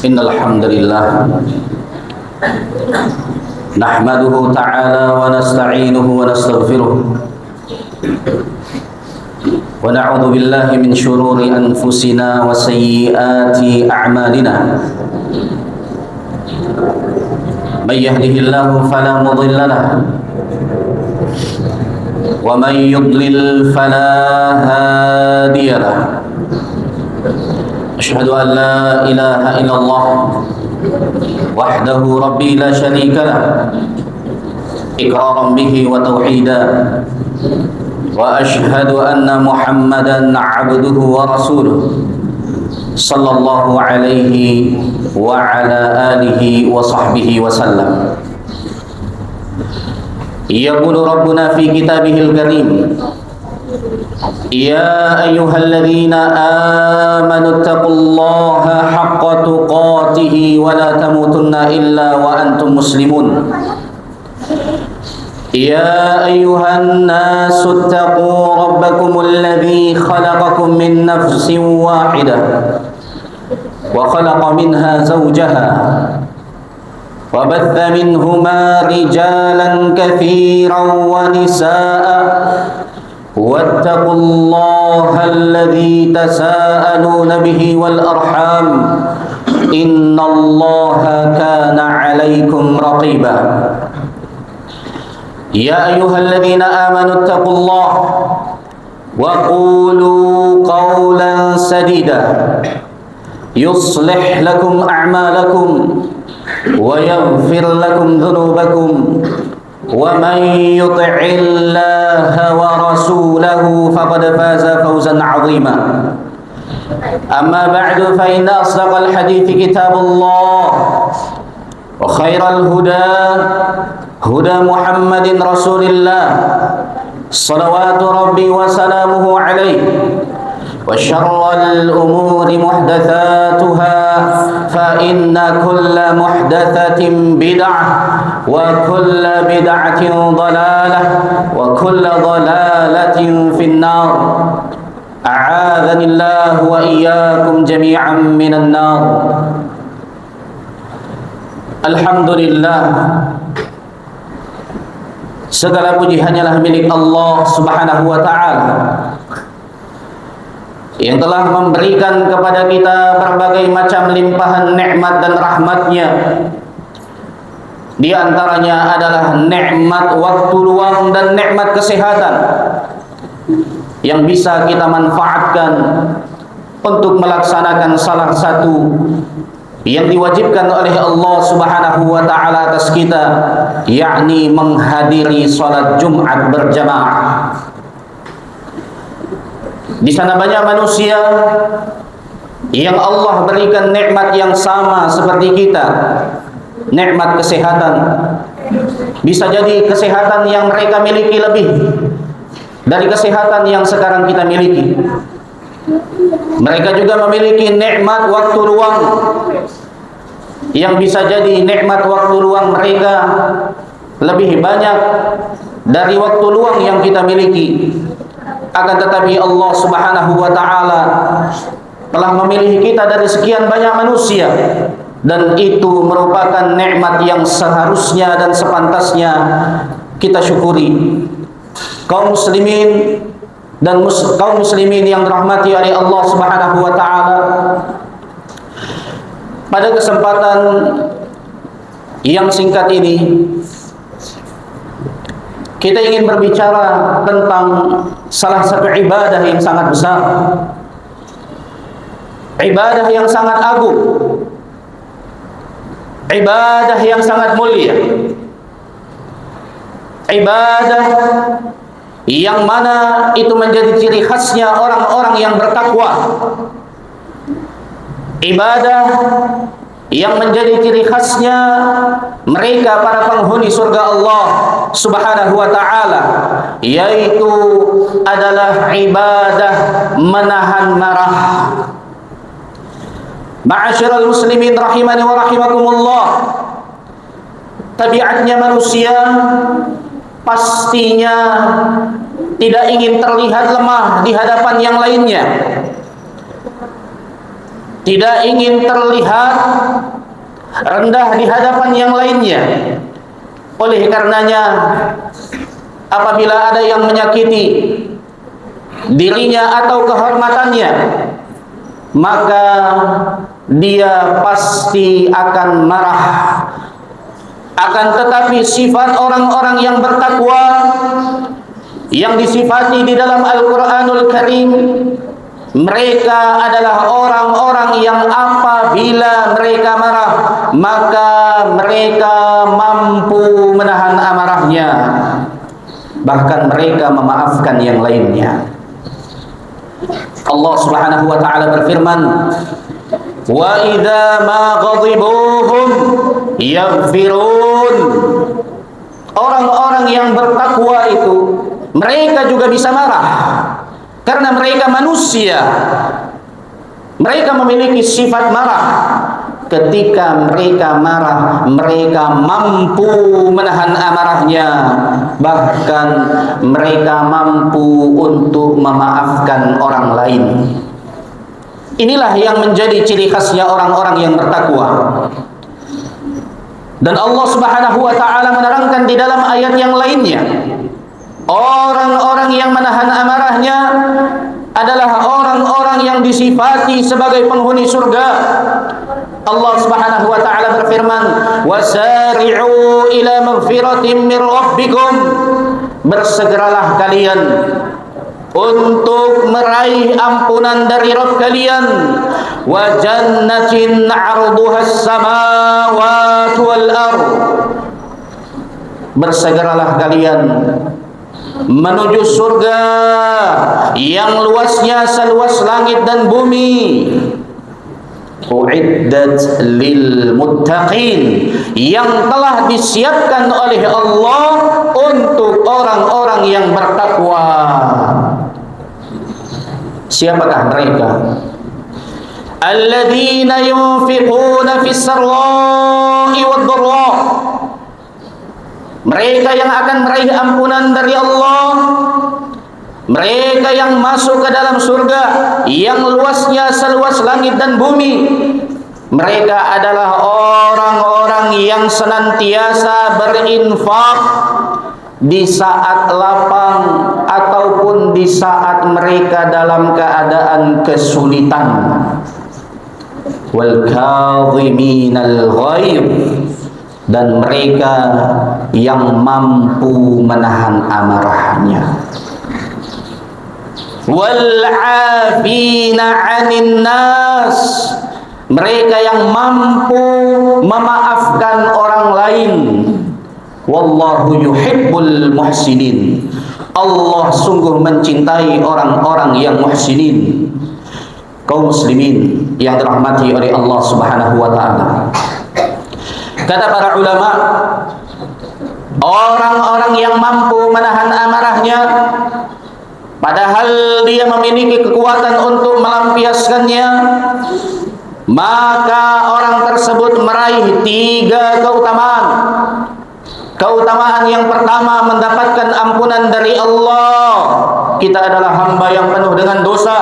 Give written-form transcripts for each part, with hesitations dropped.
Innal hamdalillah nahmaduhu ta'ala wa nasta'inuhu wa nastaghfiruh wa na'udzu billahi min shururi anfusina wa sayyiati a'malina. May yahdihillahu fala mudilla lahu wa may yudlil fala hadiya lahu. أشهد أن لا إله إلا الله وحده ربي لا شريك له إقرارا به وتوحيدا وأشهد أن محمدا عبده ورسوله صلى الله عليه وعلى آله وصحبه وسلم. يقول ربنا في كتابه الكريم: يا أيها الذين آمنوا اتقوا الله حق تقاته ولا تموتن إلا وأنتم مسلمون. يا أيها الناس اتقوا ربكم الذي خلقكم من نفس واحدة وخلق منها زوجها وبث منهما رجالا كثيرا ونساء واتقوا الله الذي تساءلون به والأرحام إن الله كان عليكم رقيبا. يا أيها الذين آمنوا اتقوا الله وقولوا قولا سديدا يصلح لكم أعمالكم ويغفر لكم ذنوبكم ومن يطع الله ورسوله فقد فاز فوزا عظيما. أما بعد فإن أصدق الحديث كتاب الله وخير الهدى هدى محمد رسول الله صلوات ربي وسلامه عليه وشر الأمور محدثاتها فإن كل محدثة بدعة وكل بدعة ضلالة وكل ضلالة في النار. أعاذني الله وإياكم جميعا من النار. Alhamdulillah, segala puji hanyalah milik Allah Subhanahu wa ta'ala yang telah memberikan kepada kita berbagai macam limpahan nikmat dan rahmatnya. Di antaranya adalah nikmat waktu luang dan nikmat kesehatan yang bisa kita manfaatkan untuk melaksanakan salah satu yang diwajibkan oleh Allah Subhanahu wa ta'ala atas kita, yakni menghadiri salat Jumat berjamaah. Di sana banyak manusia yang Allah berikan nikmat yang sama seperti kita, nikmat kesehatan. Bisa jadi kesehatan yang mereka miliki lebih dari kesehatan yang sekarang kita miliki. Mereka juga memiliki nikmat waktu luang yang bisa jadi nikmat waktu luang mereka lebih banyak dari waktu luang yang kita miliki. Akan tetapi Allah Subhanahu wa ta'ala telah memilih kita dari sekian banyak manusia, dan itu merupakan nikmat yang seharusnya dan sepantasnya kita syukuri. Kaum muslimin dan kaum muslimin yang dirahmati oleh Allah Subhanahu wa ta'ala, pada kesempatan yang singkat ini kita ingin berbicara tentang salah satu ibadah yang sangat besar, ibadah yang sangat agung, ibadah yang sangat mulia, ibadah yang mana itu menjadi ciri khasnya orang-orang yang bertakwa, ibadah yang menjadi ciri khasnya mereka para penghuni surga Allah Subhanahu wa ta'ala, yaitu adalah ibadah menahan marah. Ma'asyiral muslimin rahimani wa rahimakumullah, tabiatnya manusia pastinya tidak ingin terlihat lemah di hadapan yang lainnya, tidak ingin terlihat rendah di hadapan yang lainnya. Oleh karenanya, apabila ada yang menyakiti dirinya atau kehormatannya, maka dia pasti akan marah. Akan tetapi sifat orang-orang yang bertakwa yang disifati di dalam Al-Quranul Karim, mereka adalah orang-orang yang apabila mereka marah, maka mereka mampu menahan amarahnya, bahkan mereka memaafkan yang lainnya. Allah Subhanahu wa taala berfirman, "Wa idza ma ghadibuhum yaghfirun." Orang-orang yang bertakwa itu mereka juga bisa marah karena mereka manusia. Mereka memiliki sifat marah. Ketika mereka marah, mereka mampu menahan amarahnya, bahkan mereka mampu untuk memaafkan orang lain. Inilah yang menjadi ciri khasnya orang-orang yang bertakwa. Dan Allah Subhanahu wa taala menerangkan di dalam ayat yang lainnya, orang-orang yang menahan amarahnya adalah orang-orang yang disifati sebagai penghuni surga. Allah Subhanahu wa taala berfirman, "Wasari'u ila maghfiratin min rabbikum." Bersegeralah kalian untuk meraih ampunan dari Rabb kalian, wa jannatin 'arduha as-samawati wal ard. Bersegeralah kalian menuju surga yang luasnya seluas langit dan bumi. Uiddat lil muttaqin, yang telah disiapkan oleh Allah untuk orang-orang yang bertakwa. Siapakah mereka? Alladzina yunfiquna fis sarra'i wad dharra. Mereka yang akan meraih ampunan dari Allah, mereka yang masuk ke dalam surga yang luasnya seluas langit dan bumi. Mereka adalah orang-orang yang senantiasa berinfak di saat lapang ataupun di saat mereka dalam keadaan kesulitan. Wal kadhiminal ghaidh, dan mereka yang mampu menahan amarahnya. Wal 'afina 'anil nas, mereka yang mampu memaafkan orang lain. Wallahu yuhibbul muhsinin, Allah sungguh mencintai orang-orang yang muhsinin. Kaum muslimin yang dirahmati oleh Allah Subhanahu wa taala, kata para ulama, orang-orang yang mampu menahan amarahnya, padahal dia memiliki kekuatan untuk melampiaskannya, maka orang tersebut meraih 3 keutamaan. Keutamaan yang pertama, mendapatkan ampunan dari Allah. Kita adalah hamba yang penuh dengan dosa.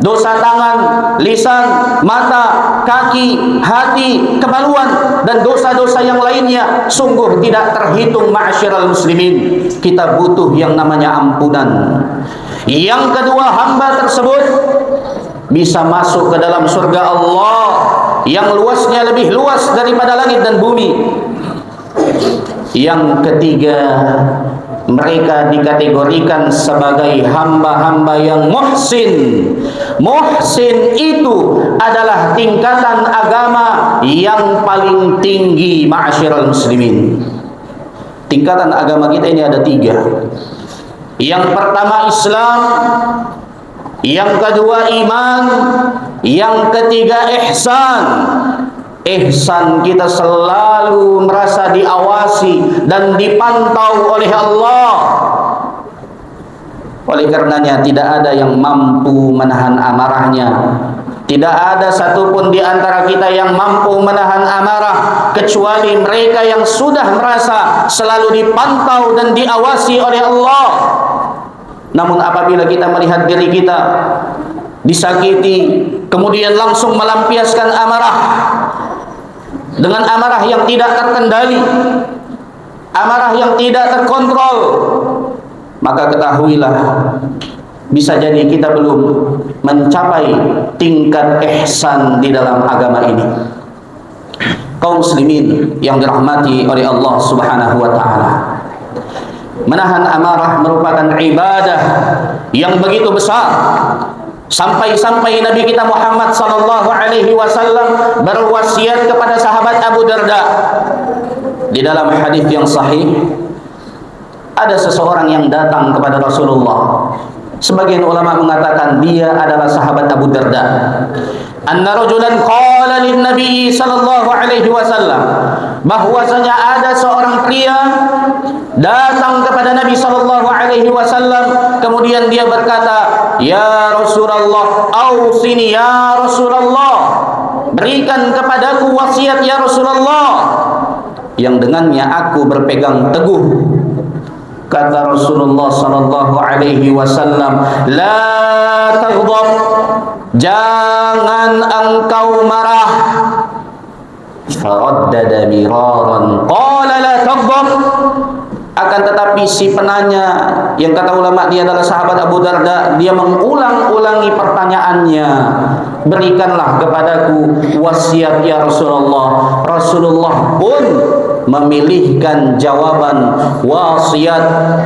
Dosa tangan, lisan, mata, kaki, hati, kemaluan, dan dosa-dosa yang lainnya sungguh tidak terhitung ma'asyiral muslimin. Kita butuh yang namanya ampunan. Yang kedua, hamba tersebut bisa masuk ke dalam surga Allah yang luasnya lebih luas daripada langit dan bumi. Yang ketiga, mereka dikategorikan sebagai hamba-hamba yang muhsin. Muhsin itu adalah tingkatan agama yang paling tinggi, ma'asyiral muslimin. Tingkatan agama kita ini ada 3. Yang pertama Islam, yang kedua iman, yang ketiga ihsan. Ihsan, kita selalu merasa diawasi dan dipantau oleh Allah. Oleh karenanya tidak ada yang mampu menahan amarahnya. Tidak ada satupun di antara kita yang mampu menahan amarah kecuali mereka yang sudah merasa selalu dipantau dan diawasi oleh Allah. Namun apabila kita melihat diri kita disakiti, kemudian langsung melampiaskan amarah dengan amarah yang tidak terkendali, amarah yang tidak terkontrol, maka ketahuilah bisa jadi kita belum mencapai tingkat ihsan di dalam agama ini. Kaum muslimin yang dirahmati oleh Allah Subhanahu wa taala, menahan amarah merupakan ibadah yang begitu besar, sampai-sampai Nabi kita Muhammad sallallahu alaihi wasallam berwasiat kepada sahabat Abu Darda. Di dalam hadis yang sahih, ada seseorang yang datang kepada Rasulullah. Sebagian ulama mengatakan dia adalah sahabat Abu Darda. Anna rajulan qala lin Nabi sallallahu alaihi wasallam, bahwasanya ada seorang pria datang kepada Nabi sallallahu alaihi wasallam, kemudian dia berkata, "Ya Rasulullah, ausini ya Rasulullah, berikan kepadaku wasiat ya Rasulullah, yang dengannya aku berpegang teguh." Kata Rasulullah sallallahu alaihi wasallam, "La taghdab, jangan engkau marah." Faraddada miraran, qala la taghdab. Akan tetapi si penanya, yang kata ulama dia adalah sahabat Abu Darda, dia mengulang-ulangi pertanyaannya, "Berikanlah kepadaku wasiat ya Rasulullah." Rasulullah pun memilihkan jawaban wasiat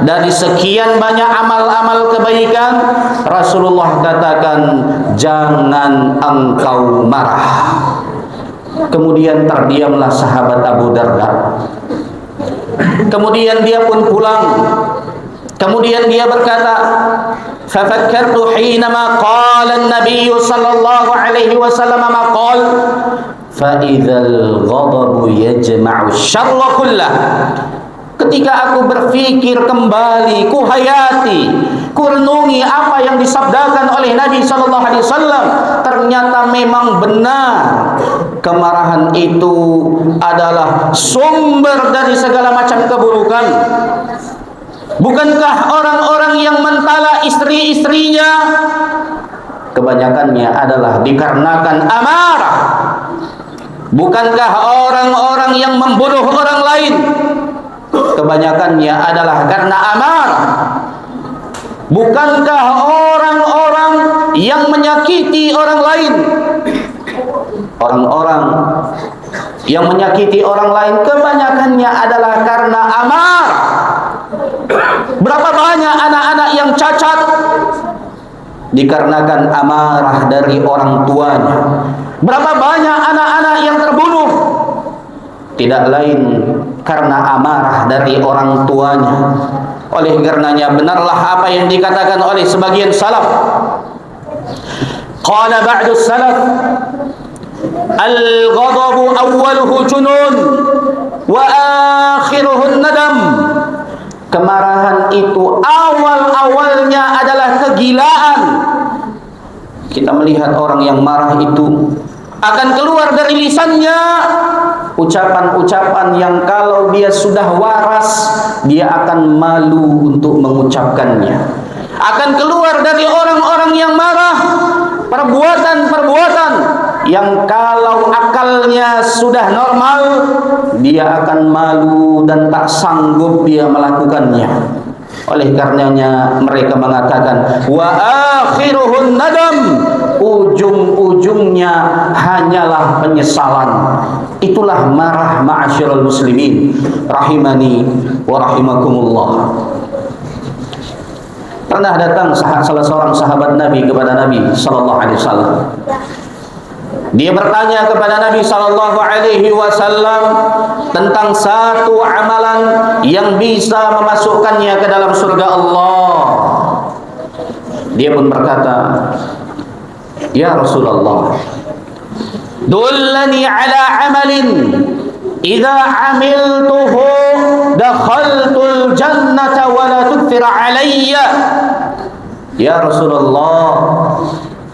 dari sekian banyak amal-amal kebaikan. Rasulullah katakan, "Jangan engkau marah." Kemudian terdiamlah sahabat Abu Darda. Kemudian dia pun pulang. Kemudian dia berkata, "Fafakkartu hinama qala an-nabiy sallallahu alaihi wasallam ma qala, fa idzal ghadabu yajma'u syarra kullah." Ketika aku berfikir kembali, ku hayati, ku renungi apa yang disabdakan oleh Nabi sallallahu alaihi wasallam, ternyata memang benar. Kemarahan itu adalah sumber dari segala macam keburukan. Bukankah orang-orang yang mentala istri-istrinya kebanyakannya adalah dikarenakan amarah? Bukankah orang-orang yang membunuh orang lain kebanyakannya adalah karena amarah? Bukankah orang-orang yang menyakiti orang lain, orang-orang yang menyakiti orang lain kebanyakannya adalah karena amarah? Berapa banyak anak-anak yang cacat dikarenakan amarah dari orang tuanya? Berapa banyak anak-anak yang terbunuh tidak lain karena amarah dari orang tuanya? Oleh karenanya benarlah apa yang dikatakan oleh sebagian salaf. Qala ba'du salaf, al-ghadabu awwaluhu junun wa akhiruhu nadam. Kemarahan itu awal-awalnya adalah kegilaan. Kita melihat orang yang marah itu akan keluar dari lisannya ucapan-ucapan yang kalau dia sudah waras, dia akan malu untuk mengucapkannya. Akan keluar dari orang-orang yang marah perbuatan-perbuatan yang kalau akalnya sudah normal, dia akan malu dan tak sanggup dia melakukannya. Oleh karenanya mereka mengatakan, wa akhiruhun nadam, ujung-ujungnya hanyalah penyesalan. Itulah marah ma'asyiral muslimin rahimani wa rahimakumullah. Pernah datang salah seorang sahabat Nabi kepada Nabi sallallahu alaihi wasallam. Dia bertanya kepada Nabi sallallahu alaihi wasallam tentang satu amalan yang bisa memasukkannya ke dalam surga Allah. Dia pun berkata, "Ya Rasulullah, dullani ala amalin idza amiltuhu dakhaltul jannata wa la tukthir alayya." Ya Rasulullah,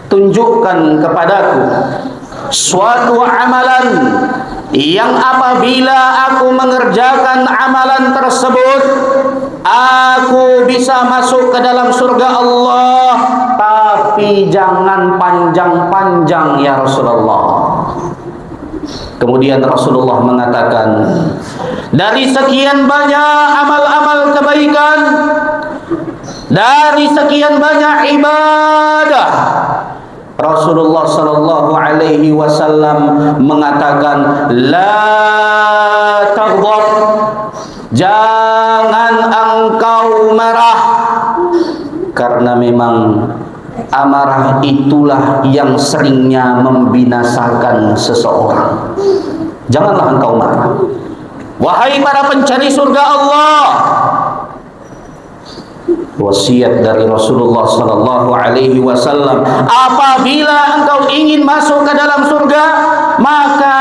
tunjukkan kepadaku suatu amalan yang apabila aku mengerjakan amalan tersebut, aku bisa masuk ke dalam surga Allah, tapi jangan panjang-panjang ya Rasulullah. Kemudian Rasulullah mengatakan, dari sekian banyak amal-amal kebaikan, dari sekian banyak ibadah, Rasulullah sallallahu alaihi wasallam mengatakan, la taghdab, jangan engkau marah, karena memang amarah itulah yang seringnya membinasakan seseorang. Janganlah engkau marah. Wahai para pencari surga Allah, wasiat dari Rasulullah sallallahu alaihi wasallam, apabila engkau ingin masuk ke dalam surga, maka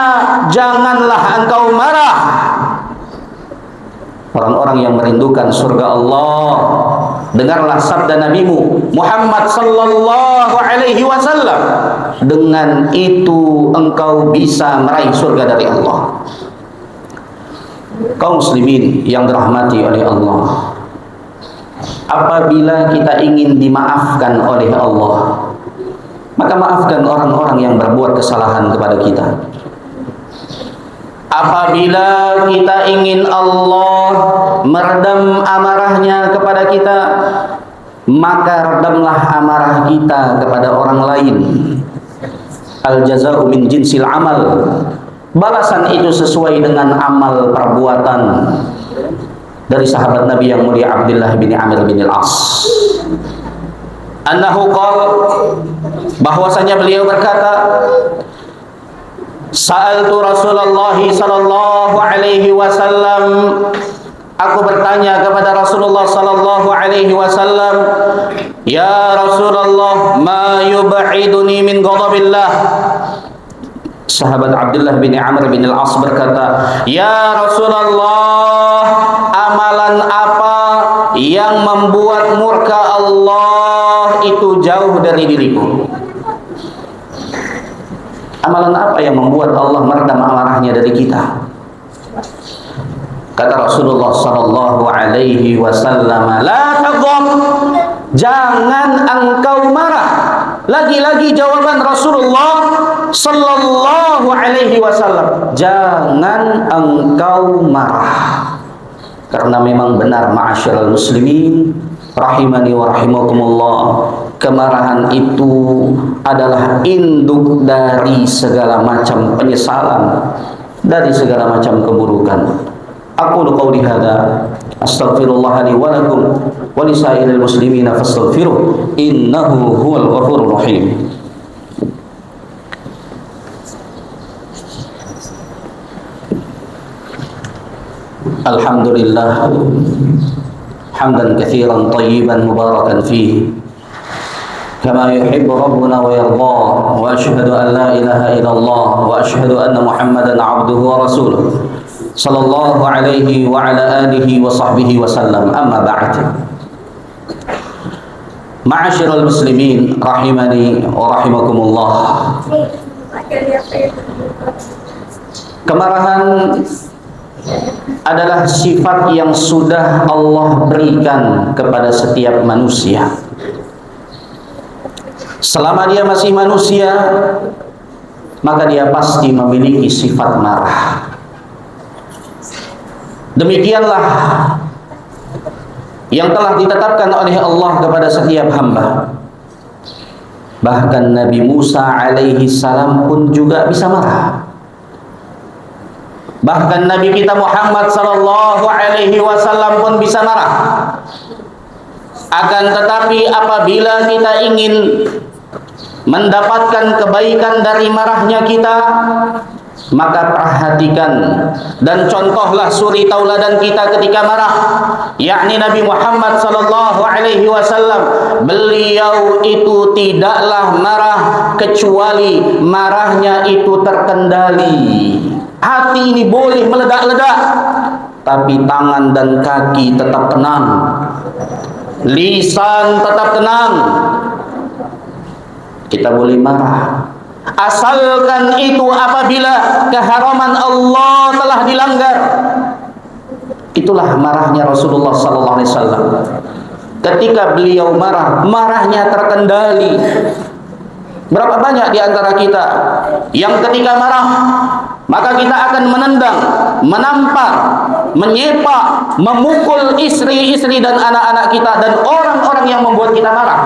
janganlah engkau marah. Orang-orang yang merindukan surga Allah, dengarlah sabda Nabimu Muhammad sallallahu alaihi wasallam, dengan itu engkau bisa meraih surga dari Allah. Kaum muslimin yang dirahmati oleh Allah, apabila kita ingin dimaafkan oleh Allah, maka maafkan orang-orang yang berbuat kesalahan kepada kita. Apabila kita ingin Allah meredam amarahnya kepada kita, maka redamlah amarah kita kepada orang lain. Al-jaza'u min jinsil amal, balasan itu sesuai dengan amal perbuatan. Dari sahabat Nabi yang mulia Abdullah bin Amir bin Al-As, annahu qala, bahwasanya beliau berkata, sa'altu Rasulullah sallallahu alaihi wasallam, aku bertanya kepada Rasulullah sallallahu alaihi wasallam, ya Rasulullah, ma yub'iduni min ghadabillah. Sahabat Abdullah bin Amr bin Al-As berkata, ya Rasulullah, amalan apa yang membuat murka Allah itu jauh dari diriku? Amalan apa yang membuat Allah meredam amarahnya dari kita? Kata Rasulullah sallallahu alaihi wasallam, la taghdab, jangan engkau marah. Lagi-lagi jawaban Rasulullah sallallahu alaihi wasallam, jangan engkau marah. Karena memang benar ma'asyiral muslimin rahimani wa rahimakumullah, kemarahan itu adalah induk dari segala macam penyesalan, dari segala macam keburukan. Aqulu qawli hadza astaghfirullah li wa lakum wa li sa'iril muslimina fastaghfiruh innahu huwal ghafurur rahim. Alhamdulillah hamdan katsiran tayyiban mubarakan fihi kama yuhibbu rabbuna wa yardah, wa asyhadu an la ilaha illallah wa asyhadu anna Muhammadan abduhu wa rasuluh sallallahu alaihi wa ala alihi wa sahbihi wa sallam. Amma ba'd. Ma'asyiral muslimin rahimani wa rahimakumullah. Kemarahan adalah sifat yang sudah Allah berikan kepada setiap manusia. Selama dia masih manusia, maka dia pasti memiliki sifat marah. Demikianlah yang telah ditetapkan oleh Allah kepada setiap hamba. Bahkan Nabi Musa alaihi salam pun juga bisa marah. Bahkan Nabi kita Muhammad sallallahu alaihi wasallam pun bisa marah. Akan tetapi apabila kita ingin mendapatkan kebaikan dari marahnya kita, maka perhatikan dan contohlah suri tauladan kita ketika marah, yakni Nabi Muhammad sallallahu alaihi wasallam. Beliau itu tidaklah marah kecuali marahnya itu terkendali. Hati ini boleh meledak-ledak, tapi tangan dan kaki tetap tenang, lisan tetap tenang. Kita boleh marah, asalkan itu apabila keharaman Allah telah dilanggar. Itulah marahnya Rasulullah sallallahu alaihi wasallam. Ketika beliau marah, marahnya terkendali. Berapa banyak di antara kita yang ketika marah maka kita akan menendang, menampar, menyepak, memukul istri-istri dan anak-anak kita dan orang-orang yang membuat kita marah.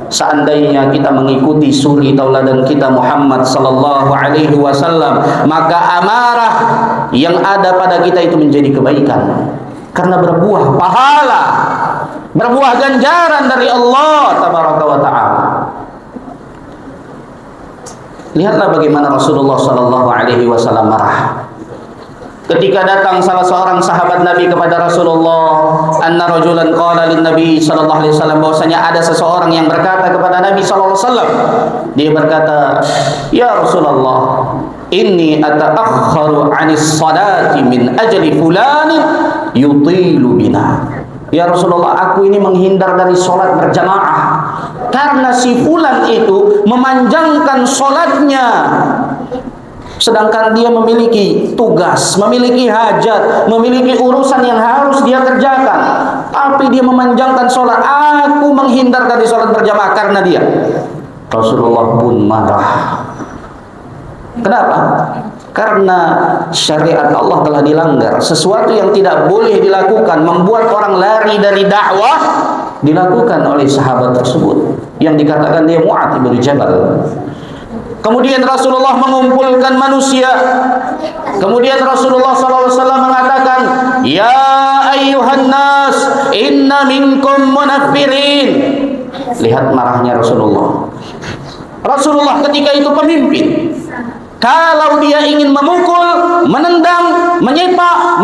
Seandainya kita mengikuti suri tauladan kita Muhammad sallallahu alaihi wasallam, maka amarah yang ada pada kita itu menjadi kebaikan karena berbuah pahala, berbuah ganjaran dari Allah tabaraka wa taala. Lihatlah bagaimana Rasulullah sallallahu alaihi wasallam marah. Ketika datang salah seorang sahabat Nabi kepada Rasulullah, anna rajulan qala lin Nabi sallallahu alaihi wasallam, bahwasanya ada seseorang yang berkata kepada Nabi sallallahu alaihi wasallam. Dia berkata, "Ya Rasulullah, inni ata'akhkharu 'anis salati min ajli fulanin yutilu bina." Ya Rasulullah, aku ini menghindar dari sholat berjamaah karena si fulan itu memanjangkan sholatnya, sedangkan dia memiliki tugas, memiliki hajat, memiliki urusan yang harus dia kerjakan, tapi dia memanjangkan sholat. Aku menghindar dari sholat berjamaah karena dia. Rasulullah pun marah. Kenapa? Karena syariat Allah telah dilanggar. Sesuatu yang tidak boleh dilakukan, membuat orang lari dari dakwah, dilakukan oleh sahabat tersebut yang dikatakan dia Mu'adz bin Jabal. Kemudian Rasulullah mengumpulkan manusia. Kemudian Rasulullah SAW mengatakan, "Ya ayyuhan nas, inna minkum munaffirin." Lihat marahnya Rasulullah. Rasulullah ketika itu pemimpin. Kalau dia ingin memukul, menendang, menyepak,